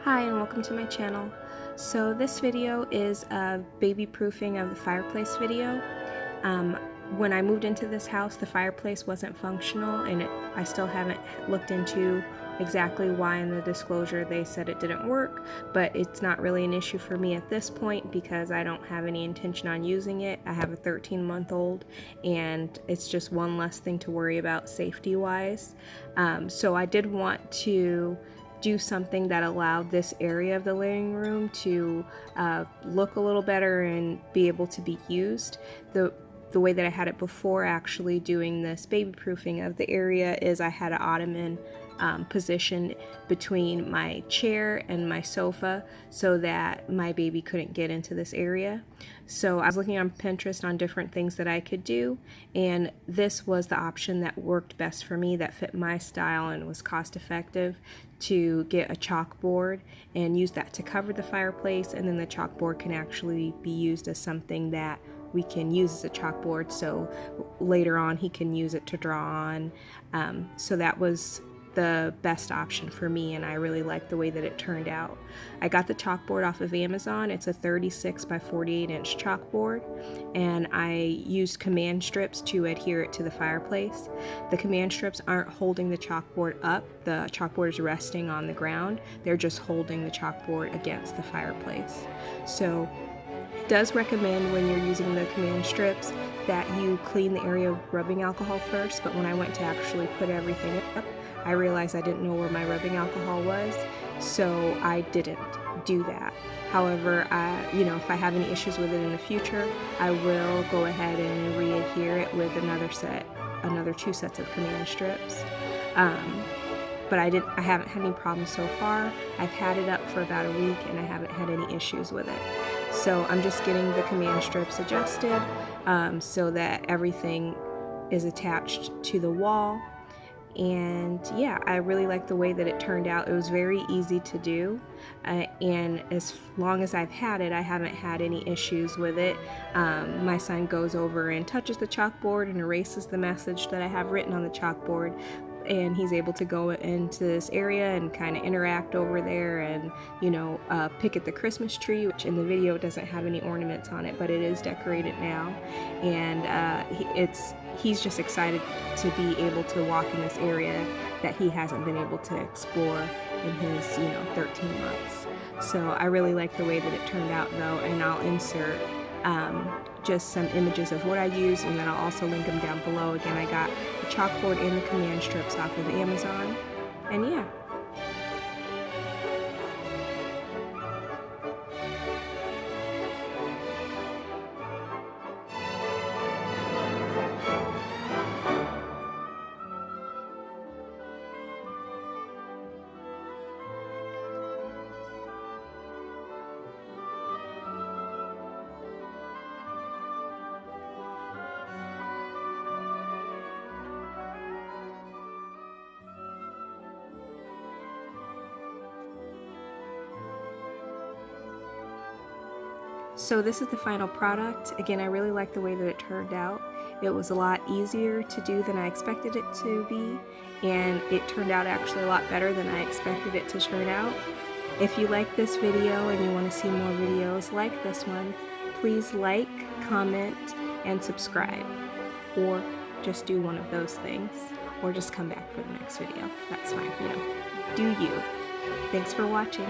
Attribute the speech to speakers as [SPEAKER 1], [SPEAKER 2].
[SPEAKER 1] Hi and welcome to my channel. So this video is a baby proofing of the fireplace video. When I moved into this house, the fireplace wasn't functional, and I still haven't looked into exactly why in the disclosure they said it didn't work, but it's not really an issue for me at this point because I don't have any intention on using it. I have a 13-month-old and it's just one less thing to worry about safety wise. So I did want to do something that allowed this area of the living room to look a little better and be able to be used. The way that I had it before actually doing this baby proofing of the area is I had an ottoman positioned between my chair and my sofa so that my baby couldn't get into this area. So I was looking on Pinterest on different things that I could do, and this was the option that worked best for me, that fit my style and was cost effective, to get a chalkboard and use that to cover the fireplace, and then the chalkboard can actually be used as something that we can use as a chalkboard, so later on he can use it to draw on. So that was the best option for me, and I really liked the way that it turned out. I got the chalkboard off of Amazon. It's a 36 by 48 inch chalkboard, and I used command strips to adhere it to the fireplace. The command strips aren't holding the chalkboard up. The chalkboard is resting on the ground. They're just holding the chalkboard against the fireplace. So it does recommend when you're using the command strips that you clean the area with rubbing alcohol first, but when I went to actually put everything up, I realized I didn't know where my rubbing alcohol was, so I didn't do that. However, if I have any issues with it in the future, I will go ahead and re-adhere it with another 2 sets of command strips. But I haven't had any problems so far. I've had it up for about a week and I haven't had any issues with it. So I'm just getting the command strips adjusted so that everything is attached to the wall. And yeah, I really like the way that it turned out. It was very easy to do, and as long as I've had it, I haven't had any issues with it. My son goes over and touches the chalkboard and erases the message that I have written on the chalkboard, and he's able to go into this area and kind of interact over there and pick at the Christmas tree, which in the video doesn't have any ornaments on it, but it is decorated now. And he's just excited to be able to walk in this area that he hasn't been able to explore in his 13 months. So I really like the way that it turned out though, and I'll insert just some images of what I use, and then I'll also link them down below. Again, I got the chalkboard and the command strips off of Amazon, and yeah. So this is the final product. Again, I really like the way that it turned out. It was a lot easier to do than I expected it to be, and it turned out actually a lot better than I expected it to turn out. If you like this video and you want to see more videos like this one, please like, comment, and subscribe. Or just do one of those things. Or just come back for the next video. That's fine, do you. Thanks for watching.